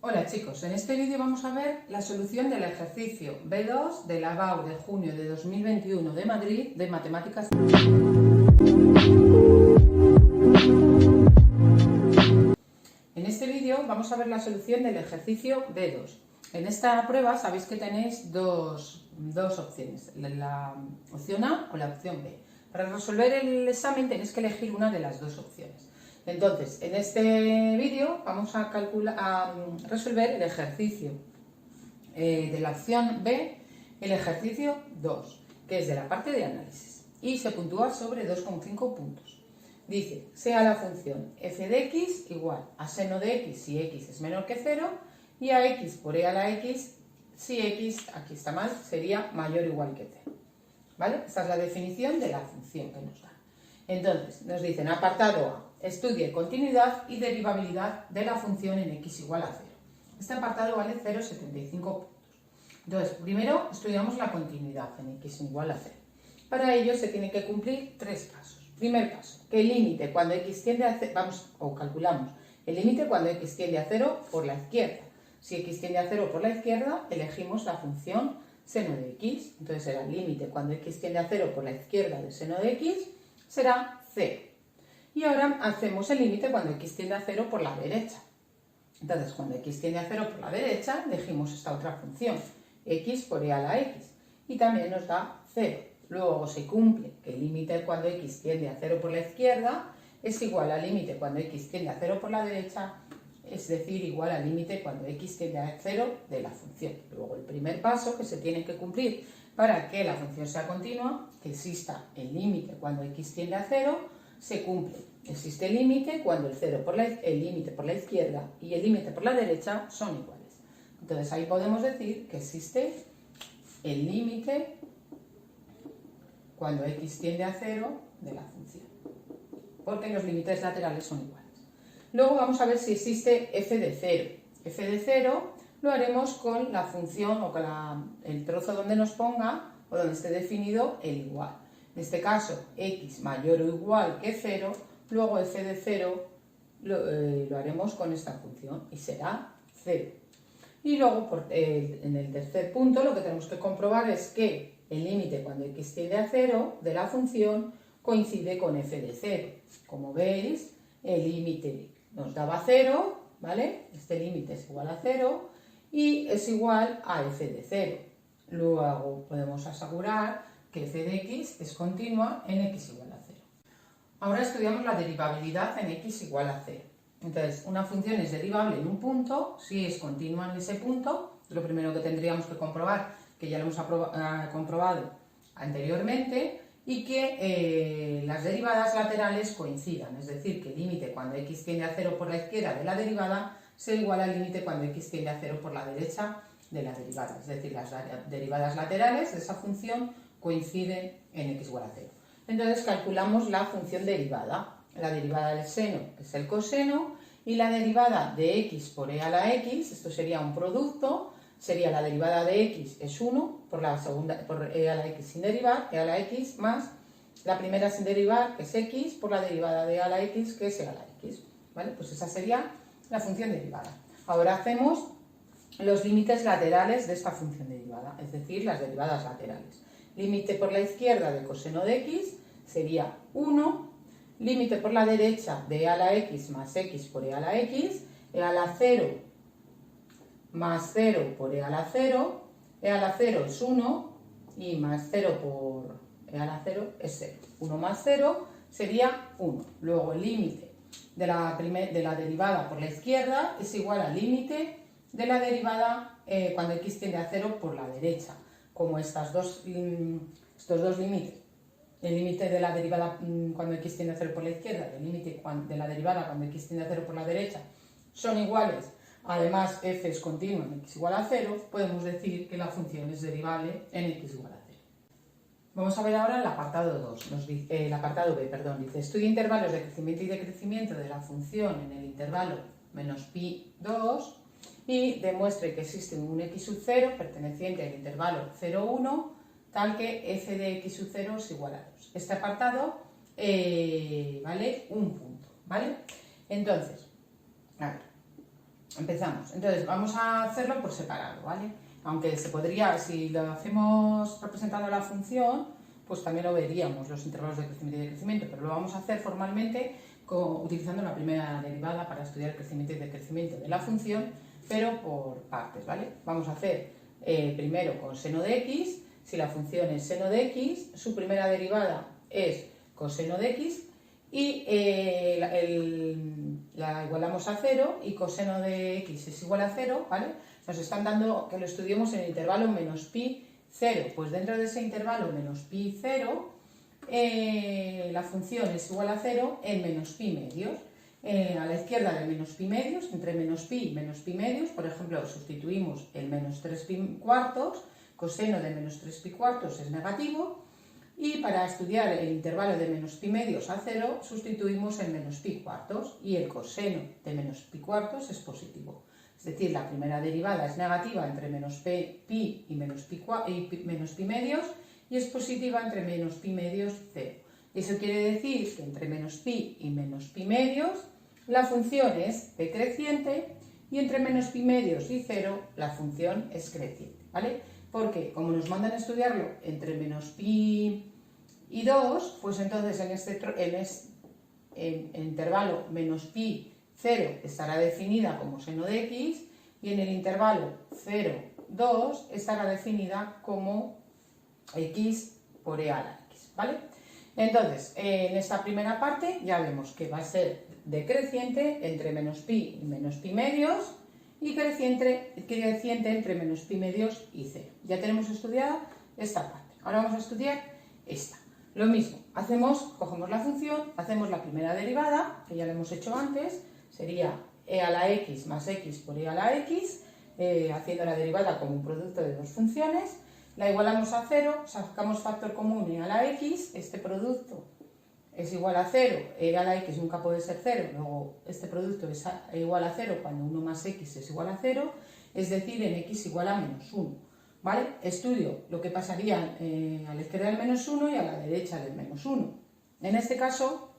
Hola chicos, en este vídeo vamos a ver la solución del ejercicio B2 de la BAU de junio de 2021 de Madrid de Matemáticas. En este vídeo vamos a ver la solución del ejercicio B2. En esta prueba sabéis que tenéis dos opciones, la opción A o la opción B. Para resolver el examen tenéis que elegir una de las dos opciones. Entonces, en este vídeo vamos a resolver el ejercicio de la opción B, el ejercicio 2, que es de la parte de análisis, y se puntúa sobre 2,5 puntos. Dice, sea la función f de x igual a seno de x si x es menor que 0 y a x por e a la x si x, aquí está mal, sería mayor o igual que 0. ¿Vale? Esta es la definición de la función que nos da. Entonces, nos dicen apartado A, estudie continuidad y derivabilidad de la función en x igual a 0. Este apartado vale 0,75 puntos. Entonces, primero estudiamos la continuidad en x igual a 0. Para ello se tienen que cumplir tres pasos. Primer paso, que el límite cuando x tiende a 0, calculamos el límite cuando x tiende a 0 por la izquierda. Si x tiende a 0 por la izquierda, elegimos la función seno de x. Entonces será el límite cuando x tiende a 0 por la izquierda del seno de x, será 0. Y ahora hacemos el límite cuando x tiende a 0 por la derecha. Entonces, cuando x tiende a 0 por la derecha, elegimos esta otra función, x por e a la x, y también nos da 0. Luego se cumple que el límite cuando x tiende a 0 por la izquierda es igual al límite cuando x tiende a 0 por la derecha, es decir, igual al límite cuando x tiende a 0 de la función. Luego el primer paso que se tiene que cumplir para que la función sea continua, que exista el límite cuando x tiende a 0, se cumple. Existe el límite cuando el límite por la izquierda y el límite por la derecha son iguales. Entonces ahí podemos decir que existe el límite cuando x tiende a 0 de la función, porque los límites laterales son iguales. Luego vamos a ver si existe f de 0. f de 0 lo haremos con la función o con el trozo donde nos ponga o donde esté definido el igual. En este caso, x mayor o igual que 0, luego f de 0 lo haremos con esta función y será 0. Y luego, en el tercer punto, lo que tenemos que comprobar es que el límite cuando x tiende a 0 de la función coincide con f de 0. Como veis, el límite nos daba 0, ¿vale? Este límite es igual a 0 y es igual a f de 0. Luego podemos asegurar que f de x es continua en x igual a 0. Ahora estudiamos la derivabilidad en x igual a 0. Entonces, una función es derivable en un punto si es continua en ese punto. Lo primero que tendríamos que comprobar, que ya lo hemos comprobado anteriormente, y que las derivadas laterales coincidan, es decir, que el límite cuando x tiende a 0 por la izquierda de la derivada sea igual al límite cuando x tiende a 0 por la derecha de la derivada, es decir, las derivadas laterales de esa función coinciden en x igual a 0. Entonces calculamos la función derivada, la derivada del seno es el coseno y la derivada de x por e a la x, esto sería un producto, sería la derivada de x es 1 por e a la x sin derivar, e a la x más la primera sin derivar que es x por la derivada de e a la x que es e a la x. ¿Vale? Pues esa sería la función derivada. Ahora hacemos los límites laterales de esta función derivada, es decir, las derivadas laterales. Límite por la izquierda de coseno de x sería 1, límite por la derecha de e a la x más x por e a la x, e a la 0 más 0 por e a la 0, e a la 0 es 1 y más 0 por e a la 0 es 0. 1 más 0 sería 1. Luego el límite de la derivada por la izquierda es igual al límite de la derivada cuando x tiende a 0 por la derecha. Como estos dos límites, el límite de la derivada cuando x tiende a 0 por la izquierda y el límite de la derivada cuando x tiende a 0 por la derecha son iguales, además f es continua en x igual a 0, podemos decir que la función es derivable en x igual a 0. Vamos a ver ahora el apartado 2, el apartado B, perdón, dice estudia intervalos de crecimiento y decrecimiento de la función en el intervalo menos pi 2 y demuestre que existe un x sub 0 perteneciente al intervalo 0, 1, tal que f de x sub 0 es igual a 2. Este apartado vale un punto, ¿vale? Entonces, a ver, Empezamos. Entonces, vamos a hacerlo por separado, ¿vale? Aunque se podría, si lo hacemos representando la función, pues también lo veríamos, los intervalos de crecimiento y decrecimiento, pero lo vamos a hacer formalmente utilizando la primera derivada para estudiar el crecimiento y decrecimiento de la función, pero por partes, ¿vale? Vamos a hacer primero coseno de x. Si la función es seno de x, su primera derivada es coseno de x y la igualamos a 0 y coseno de x es igual a 0, ¿vale? Nos están dando que lo estudiemos en el intervalo menos pi 0. Pues dentro de ese intervalo menos pi 0, la función es igual a 0 en menos pi medios. A la izquierda de menos pi medios, entre menos pi y menos pi medios, por ejemplo, sustituimos el menos 3 pi cuartos, coseno de menos 3 pi cuartos es negativo, y para estudiar el intervalo de menos pi medios a 0, sustituimos el menos pi cuartos, y el coseno de menos pi cuartos es positivo. Es decir, la primera derivada es negativa entre menos pi y menos pi medios, y es positiva entre menos pi medios 0. Eso quiere decir que entre menos pi y menos pi medios la función es decreciente y entre menos pi medios y 0 la función es creciente, ¿vale? Porque como nos mandan a estudiarlo entre menos pi y 2, pues entonces en el intervalo menos pi 0 estará definida como seno de x y en el intervalo 0, 2 estará definida como x por e a la x, ¿vale? Entonces, en esta primera parte ya vemos que va a ser decreciente entre menos pi y menos pi medios y creciente entre menos pi medios y 0. Ya tenemos estudiada esta parte. Ahora vamos a estudiar esta. Lo mismo, cogemos la función, hacemos la primera derivada, que ya lo hemos hecho antes, sería e a la x más x por e a la x, haciendo la derivada como un producto de dos funciones. La igualamos a 0, sacamos factor común e a la x, este producto es igual a 0, e a la x nunca puede ser 0, luego este producto es igual a 0 cuando 1 más x es igual a 0, es decir, en x igual a menos 1, ¿vale? Estudio lo que pasaría a la izquierda del menos 1 y a la derecha del menos 1. En este caso,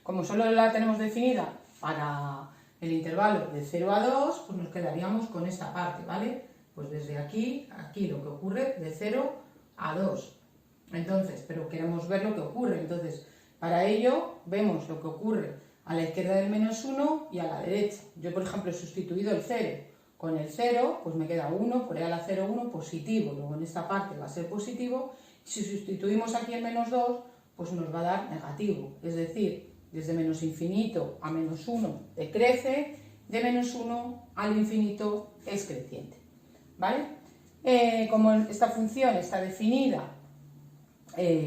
como solo la tenemos definida para el intervalo de 0 a 2, pues nos quedaríamos con esta parte, ¿vale? Pues desde aquí lo que ocurre de 0 a 2. Entonces, pero queremos ver lo que ocurre. Entonces, para ello, vemos lo que ocurre a la izquierda del menos 1 y a la derecha. Yo, por ejemplo, he sustituido el 0. Con el 0, pues me queda 1 por e a la 0, 1 positivo. Luego en esta parte va a ser positivo. Si sustituimos aquí el menos 2, pues nos va a dar negativo. Es decir, desde menos infinito a menos 1 decrece, de menos 1 al infinito es creciente, ¿vale? Como esta función está definida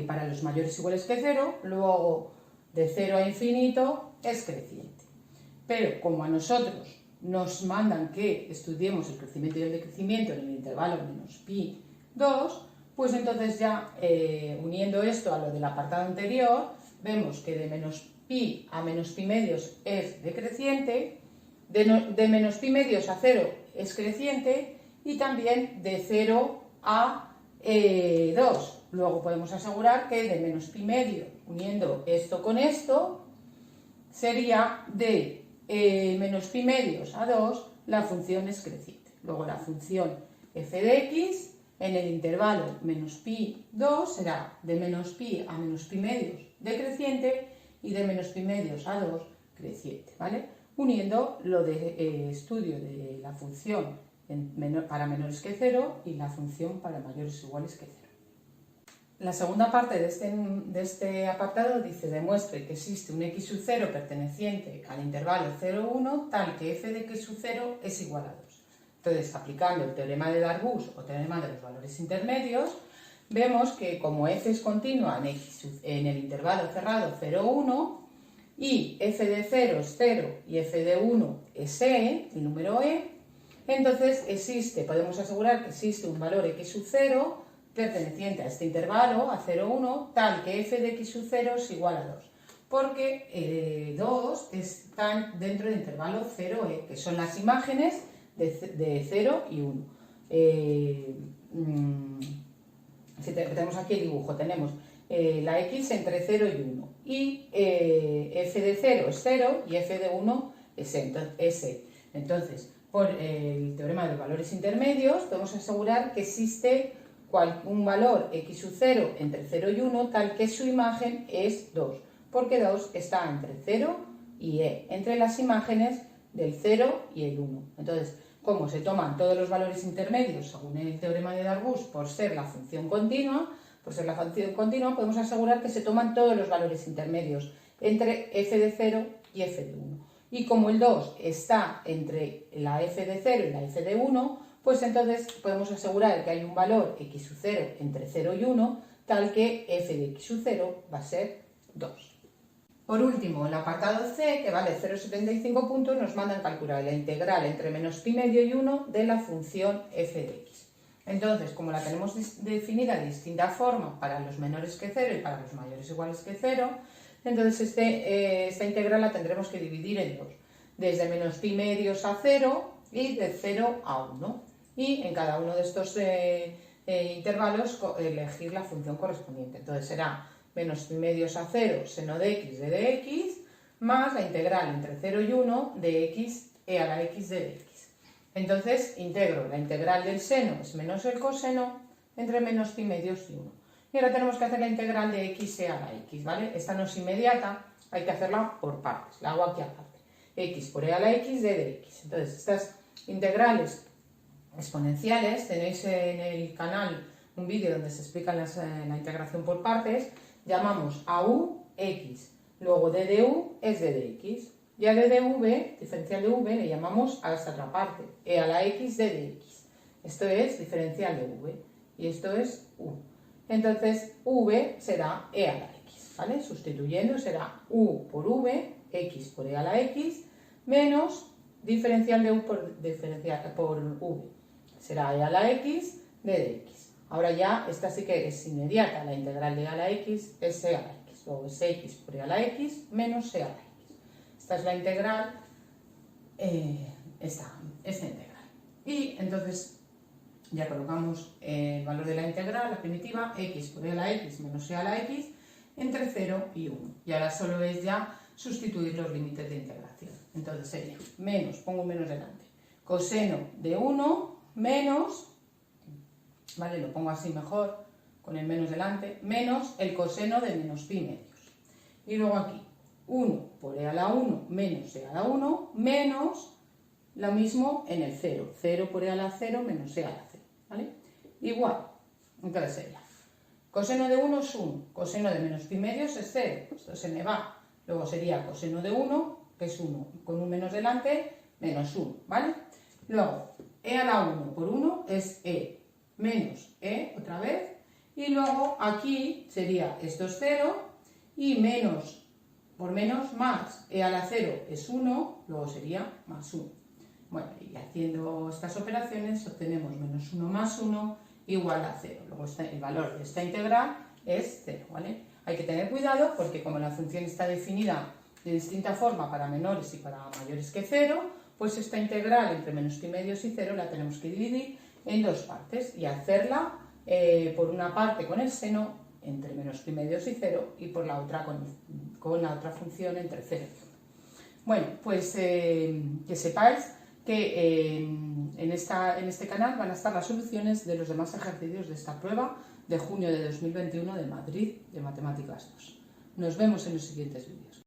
para los mayores o iguales que 0, luego de 0 a infinito es creciente. Pero como a nosotros nos mandan que estudiemos el crecimiento y el decrecimiento en el intervalo menos pi 2, pues entonces ya uniendo esto a lo del apartado anterior, vemos que de menos pi a menos pi medios es decreciente, de menos pi medios a 0 es creciente y también de 0 a 2. Luego podemos asegurar que de menos pi medio, uniendo esto con esto, sería de menos pi medios a 2, la función es creciente. Luego la función f de x en el intervalo menos pi 2 será de menos pi a menos pi medios decreciente y de menos pi medios a 2 creciente, ¿vale? Uniendo lo de estudio de la función para menores que 0 y la función para mayores o iguales que 0. La segunda parte de este apartado dice: demuestre que existe un x sub 0 perteneciente al intervalo 0, 1 tal que f de x sub 0 es igual a 2. Entonces, aplicando el teorema de Darboux o teorema de los valores intermedios, vemos que como f es continua en el intervalo cerrado 0, 1 y f de 0 es 0 y f de 1 es e, el número e, entonces podemos asegurar que existe un valor x sub 0 perteneciente a este intervalo, a 0, 1, tal que f de x sub 0 es igual a 2, porque 2 están dentro del intervalo 0e, que son las imágenes de 0 y 1. Si tenemos aquí el dibujo, tenemos la x entre 0 y 1, y f de 0 es 0 y f de 1 S. Entonces, por el teorema de los valores intermedios, podemos asegurar que existe un valor x sub 0 entre 0 y 1 tal que su imagen es 2, porque 2 está entre 0 y e, entre las imágenes del 0 y el 1. Entonces, como se toman todos los valores intermedios según el teorema de Darboux por ser la función continua, podemos asegurar que se toman todos los valores intermedios entre f de 0 y f de 1. Y como el 2 está entre la f de 0 y la f de 1, pues entonces podemos asegurar que hay un valor x sub 0 entre 0 y 1, tal que f de x sub 0 va a ser 2. Por último, el apartado C, que vale 0,75 puntos, nos mandan calcular la integral entre menos pi medio y 1 de la función f de x. Entonces, como la tenemos definida de distinta forma para los menores que 0 y para los mayores iguales que 0, entonces esta integral la tendremos que dividir en dos, desde menos pi medios a 0 y de 0 a 1. Y en cada uno de estos intervalos elegir la función correspondiente. Entonces será menos pi medios a 0 seno de x de dx más la integral entre 0 y 1 de x e a la x de dx. Entonces integro la integral del seno es menos el coseno entre menos pi medios y 1. Y ahora tenemos que hacer la integral de x e a la x, ¿vale? Esta no es inmediata, hay que hacerla por partes. La hago aquí aparte. X por e a la x de dx. Entonces estas integrales exponenciales, tenéis en el canal un vídeo donde se explica la integración por partes, llamamos a u x, luego d de u es d de x, y a d de v, diferencial de v, le llamamos a esta otra parte, e a la x d de x. Esto es diferencial de v, y esto es u. Entonces, v será e a la x, ¿vale? Sustituyendo será u por v, x por e a la x, menos diferencial de u por v. Será e a la x d de x. Ahora ya esta sí que es inmediata, la integral de e a la x es e a la x. Luego es x por e a la x menos e a la x. Esta es la integral, esta integral. Y entonces ya colocamos el valor de la integral, la primitiva, x por e a la x menos e a la x entre 0 y 1. Y ahora solo es ya sustituir los límites de integración. Entonces sería menos, pongo un menos delante, coseno de 1 menos, ¿vale? Lo pongo así mejor, con el menos delante, menos el coseno de menos pi medios. Y luego aquí, 1 por e a la 1 menos e a la 1 menos lo mismo en el 0. 0 por e a la 0 menos e a la 0, ¿vale? Igual, entonces sería, coseno de 1 es 1, coseno de menos pi medios es 0, esto se me va. Luego sería coseno de 1, que es 1, con un menos delante, menos 1, ¿vale? Luego, e a la 1 por 1 es e, menos e otra vez, y luego aquí sería esto es 0, y menos por menos más e a la 0 es 1, luego sería más 1. Bueno, y haciendo estas operaciones obtenemos menos 1 más 1 igual a 0. Luego el valor de esta integral es 0, ¿vale? Hay que tener cuidado porque como la función está definida de distinta forma para menores y para mayores que 0, pues esta integral entre menos pi medios y 0 la tenemos que dividir en dos partes y hacerla por una parte con el seno entre menos pi medios y 0 y por la otra con la otra función entre 0 y 1. Bueno, pues que sepáis que en este canal van a estar las soluciones de los demás ejercicios de esta prueba de junio de 2021 de Madrid de Matemáticas 2. Nos vemos en los siguientes vídeos.